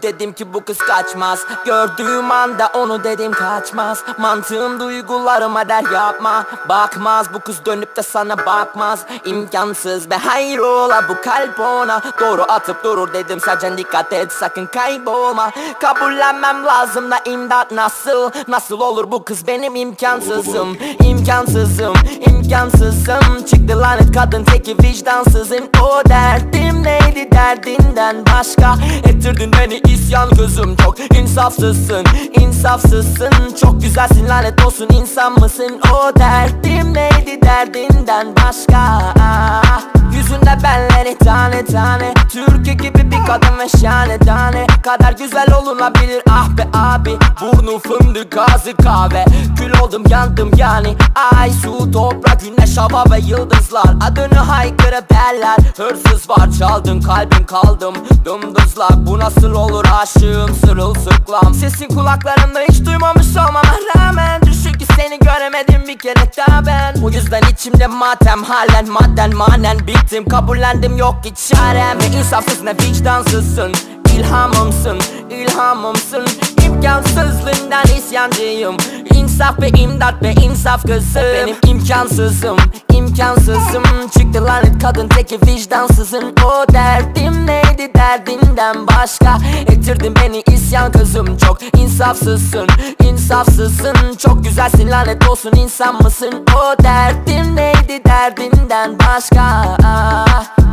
Dedim ki bu kız kaçmaz. Gördüğüm anda onu dedim kaçmaz. Mantığım duygularıma der yapma. Bakmaz bu kız dönüp de sana bakmaz. İmkansız be hayrola bu kalp ona doğru atıp durur dedim sadece dikkat et sakın kaybolma. Kabullenmem lazım da imdat nasıl? Nasıl olur bu kız benim imkansızım. İmkansızım, imkansızım. Çıktı lanet kadın teki vicdansızın. O derdim neydi derdinden başka? Ettirdin beni isyan gözüm çok insafsızsın, insafsızsın. Çok güzelsin lanet olsun insan mısın? O derdim neydi derdinden başka? Yüzünde benleri tane tane. Türkiye gibi bir kadın ve şahane tane. Kadar güzel olunabilir ah be abi. Burnu fındık ağzı kahve. Kül oldum yandım yani. Ay su toprak güneş hava ve yıldızlar. Adını haykırıp derler. Hırsız var çaldın kalbim kaldım dımdızlak. Bu nasıl olur aşığım sırılsıklam. Sesin kulaklarımda hiç duymamış olmama rağmen. Düşün ki seni göremedim bir kere daha ben. O yüzden içimde matem halen madden manen bittim. Kabullendim yok ki çarem. Ne insafsız ne vicdansızsın. İlhamımsın, ilhamımsın. İmkansızlığından isyancıyım. İnsaf ve imdat ve insaf kızım. Benim imkansızım, imkansızım. Çıktı lanet kadın teki vicdansızın. O derdim neydi derdinden başka? Ettirdin beni isyan kızım çok insafsızsın, insafsızsın. Çok güzelsin lanet olsun insan mısın? O derdim neydi derdinden başka?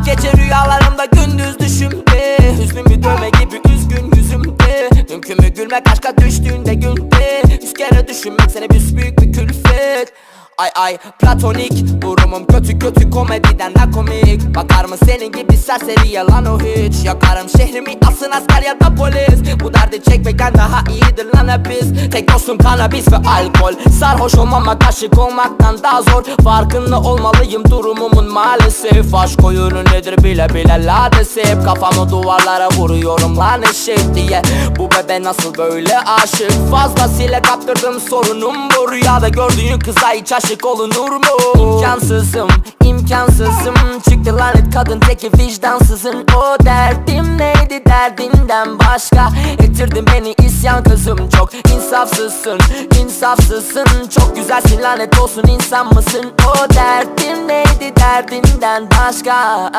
Gece rüyalarımda gündüz düşümde. Hüznümü dövme gibi üzgün yüzümde. Mümkün mü gülmek aşka düştüğünde günde? 100 kere düşünmek seni büyük bir külfet. Ay ay platonik durumum kötü kötü komediden de komik. Bakar mı senin gibi serseri yalan o hiç. Yakarım şehrimi asın asker ya da polis. Bu derdi çekmekten daha iyidir lan hepimiz. Tek dostum kanabis ve alkol. Sarhoş olmamak aşık olmaktan daha zor. Farkında olmalıyım durumumun maalesef. Aşk oyunu nedir bile bile ladesip. Kafamı duvarlara vuruyorum lan eşek diye. Bu bebe nasıl böyle aşık? Fazlasıyla kaptırdım sorunum bu. Rüyada gördüğün kıza hiç aşık olunur mu? İmkansızım, imkansızım. Çıktı lanet kadın teki vicdansızın. O derdim neydi derdinden başka? Ettirdin beni isyan kızım çok insafsızsın, insafsızsın. Çok güzelsin lanet olsun insan mısın? O derdim neydi derdinden başka?